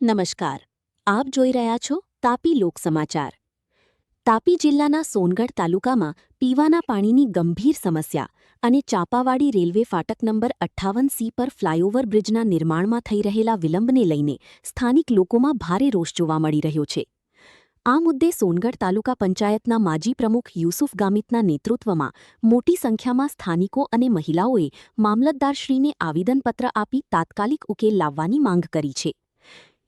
નમસ્કાર, આપ જોઈ રહ્યા છો તાપી લોક સમાચાર। તાપી જિલ્લાના સોનગઢ તાલુકામાં પીવાના પાણીની ગંભીર સમસ્યા અને ચાપાવાડી રેલવે ફાટક નંબર 58C પર ફ્લાયઓવર બ્રિજના નિર્માણમાં થઈ રહેલા વિલંબને લઈને સ્થાનિક લોકોમાં ભારે રોષ જોવા મળી રહ્યો છે। આ મુદ્દે સોનગઢ તાલુકા પંચાયતના માજી પ્રમુખ યુસુફ ગામિતના નેતૃત્વમાં મોટી સંખ્યામાં સ્થાનિકો અને મહિલાઓએ મામલતદારશ્રીને આવેદનપત્ર આપી તાત્કાલિક ઉકેલ લાવવાની માંગ કરી છે।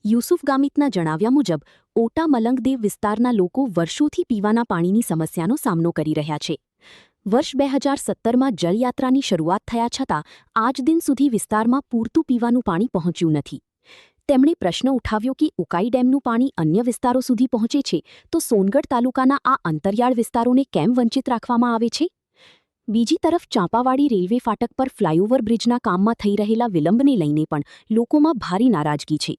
યુસુફ ગામિતના જણાવ્યા મુજબ ઓટા મલંગદેવ વિસ્તારના લોકો વર્ષોથી પીવાના પાણીની સમસ્યાનો સામનો કરી રહ્યા છે। વર્ષ 2017માં જળયાત્રાની શરૂઆત થયા છતાં આજ દિન સુધી વિસ્તારમાં પૂરતું પીવાનું પાણી પહોંચ્યું નથી। તેમણે પ્રશ્ન ઉઠાવ્યો કે ઉકાઈ ડેમનું પાણી અન્ય વિસ્તારો સુધી પહોંચે છે તો સોનગઢ તાલુકાના આ અંતરિયાળ વિસ્તારોને કેમ વંચિત રાખવામાં આવે છે? બીજી તરફ ચાંપાવાડી રેલવે ફાટક પર ફ્લાયઓવર બ્રિજના કામમાં થઈ રહેલા વિલંબને લઈને પણ લોકોમાં ભારે નારાજગી છે।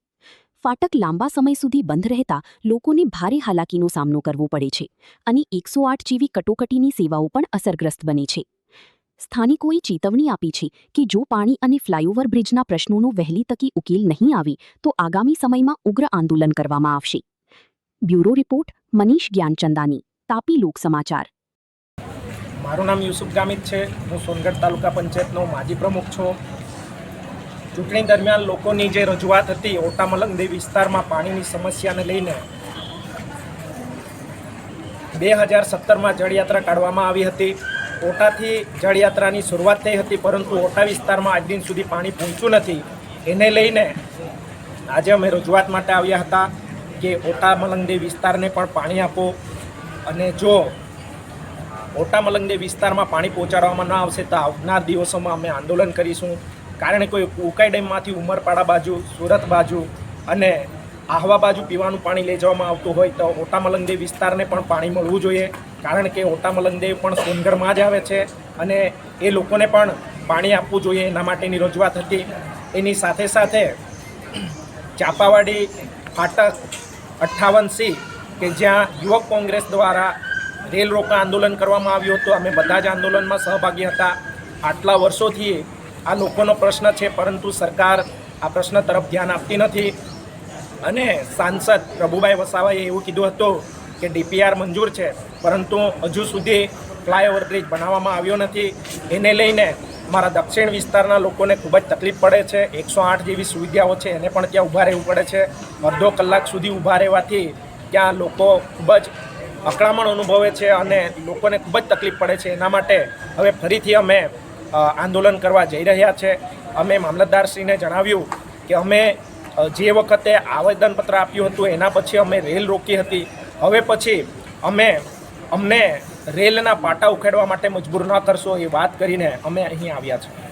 ફાટક લાંબા સમય સુધી બંધ રહેતા લોકોને ભારે હાલાકીનો સામનો કરવો પડે છે અને 108 જેવી કટોકટીની સેવાઓ પણ અસરગ્રસ્ત બને છે। સ્થાનિકોએ ચેતવણી આપી છે કે જો પાણી અને ફ્લાયઓવર બ્રિજના પ્રશ્નોનો વહેલી તકે ઉકેલ નહીં આવે તો આગામી સમયમાં ઉગ્ર આંદોલન કરવામાં આવશે। બ્યુરો રિપોર્ટ મનીષ જ્ઞાનચંદાની, તાપી લોક સમાચાર। મારું નામ યુસુફ ગામિત છે। હું સોનગઢ તાલુકા પંચાયતનો માજી પ્રમુખ છું। ચૂંટણી દરમિયાન લોકોની જે રજૂઆત હતી ઓટા મલંગદેવ વિસ્તારમાં પાણીની સમસ્યાને લઈને 2017માં જળયાત્રા કાઢવામાં આવી હતી। ઓટાથી જળયાત્રાની શરૂઆત થઈ હતી, પરંતુ ઓટા વિસ્તારમાં આજ દિન સુધી પાણી પહોંચ્યું નથી। એને લઈને આજે અમે રજૂઆત માટે આવ્યા હતા કે ઓટા મલંગદેવ વિસ્તારને પણ પાણી આપો, અને જો ઓટા મલંગદેવ વિસ્તારમાં પાણી પહોંચાડવામાં ન આવશે તો આવનાર દિવસોમાં અમે આંદોલન કરીશું। કારણ કે કોઈ ઉકાઈ ડેમમાંથી ઉમરપાડા બાજુ, સુરત બાજુ અને આહવા બાજુ પીવાનું પાણી લઈ જવામાં આવતું હોય તો ઓટા મલંગદેવ વિસ્તારને પણ પાણી મળવું જોઈએ। કારણ કે ઓટા મલંગદેવ પણ સોનગઢમાં જ આવે છે અને એ લોકોને પણ પાણી આપવું જોઈએ, એના માટેની રજૂઆત હતી। એની સાથે સાથે ચાપાવાડી ફાટક 58C કે જ્યાં યુવક કોંગ્રેસ દ્વારા રેલ રોકા આંદોલન કરવામાં આવ્યું હતું, અમે બધા જ આંદોલનમાં સહભાગી હતા। આટલા વર્ષોથી આ લોકોનો પ્રશ્ન છે, પરંતુ સરકાર આ પ્રશ્ન તરફ ધ્યાન આપતી નથી। અને સાંસદ પ્રભુભાઈ વસાવાએ એવું કીધું હતું કે ડીપીઆર મંજૂર છે, પરંતુ હજુ સુધી ફ્લાયઓવર બ્રિજ બનાવવામાં આવ્યો નથી। એને લઈને અમારા દક્ષિણ વિસ્તારના લોકોને ખૂબ જ તકલીફ પડે છે। 108 જેવી સુવિધાઓ છે એને પણ ત્યાં ઊભા રહેવું પડે છે। અડધો કલાક સુધી ઊભા રહેવાથી ત્યાં લોકો ખૂબ જ અકળામણ અનુભવે છે અને લોકોને ખૂબ જ તકલીફ પડે છે। એના માટે હવે ફરીથી અમે આંદોલન કરવા જઈ રહ્યા છે। અમે મામલતદારશ્રીને જણાવ્યું કે અમે જે વખતે આવેદનપત્ર આપ્યું હતું એના પછી અમે રેલ રોકી હતી, હવે પછી અમને રેલના પાટા ઉખેડવા માટે મજબૂર ન કરશો એ વાત કરીને અમે અહીં આવ્યા છીએ।